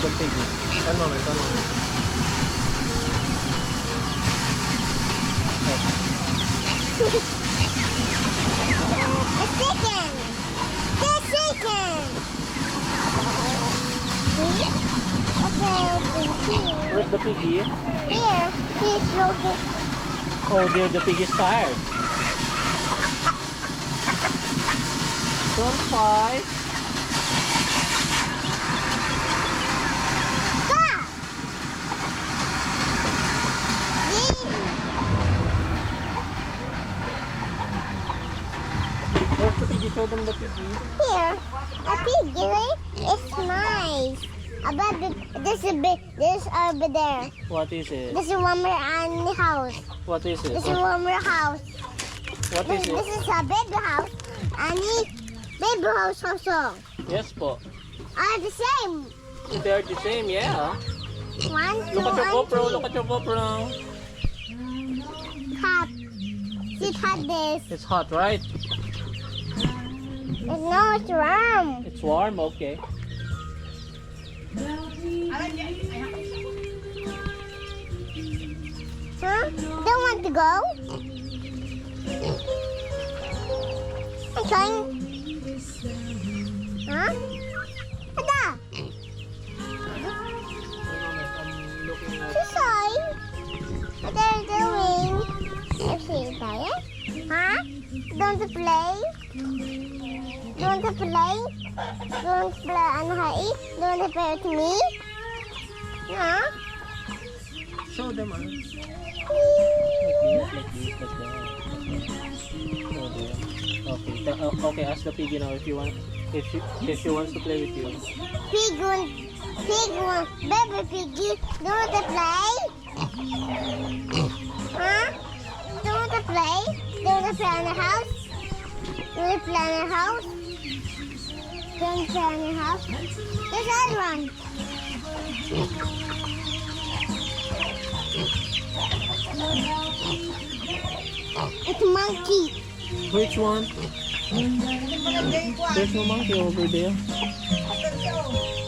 the piggy. One moment, one moment. The chicken! The chicken! Okay, Where's the piggy? here, he's looking. Oh dear, the pig is tired. Don't fight. Stop! Where's the piggy? Show them the piggy. Here, a piggy is nice. About this is big. This over there. What is it? This is one more on the house. What is it? This is one more house. What is This it? is a baby house. And the baby house also Yes po. are the same. They're the same, yeah. One, two, Look at your and GoPro, three. look at your GoPro. Hot. It had this. It's hot, right? No, it's warm. It's warm, okay. Huh? Don't want to go? I'm trying. Huh? Ada! I'm looking at... Susoy! What are you doing? Let's see, tayo? Huh? Don't you play? Don't you play? Don't play, ano hai? Don't you play with me? Huh? Show them, like this, like that. Oh dear. Okay, okay, ask the piggy now if you want, if she wants to play with you. Pig, baby piggy, don't you play? Huh? Don't you play? Don't you play in the house? Don't you play in the house? Don't you play in the house? There's another one. It's a monkey. Which one? There's no monkey over there.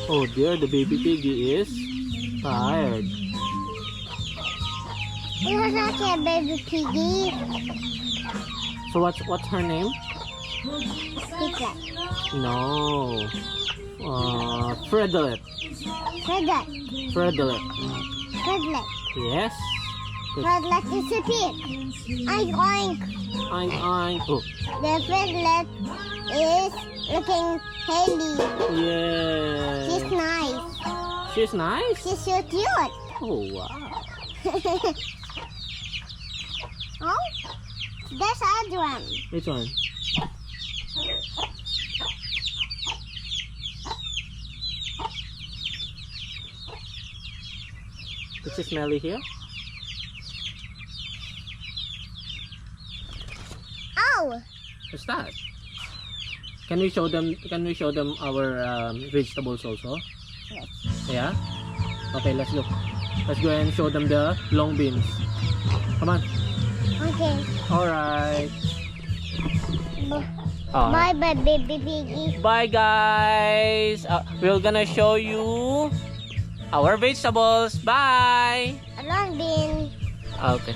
Oh dear, the baby piggy is tired. It was not a baby piggy. So what's her name? Piglet. No. Fredelet. Piglet. Fredelet. Piglet. Yes. Piglet is a pig. Oink oink. Oink. Oh. The piglet is looking Hailey. Yeah. She's nice. She's nice. She's so cute. Oh wow. Oh, there's another one. Which one? Is she smelly here? Oh, What's that? Can we show them? Can we show them our vegetables also? yes. Yeah. Okay, let's look. Let's go and show them the long beans. Come on. Okay. All right. Bye bye, baby piggy. Bye guys. We're gonna show you our vegetables. Bye. A long bean. Okay.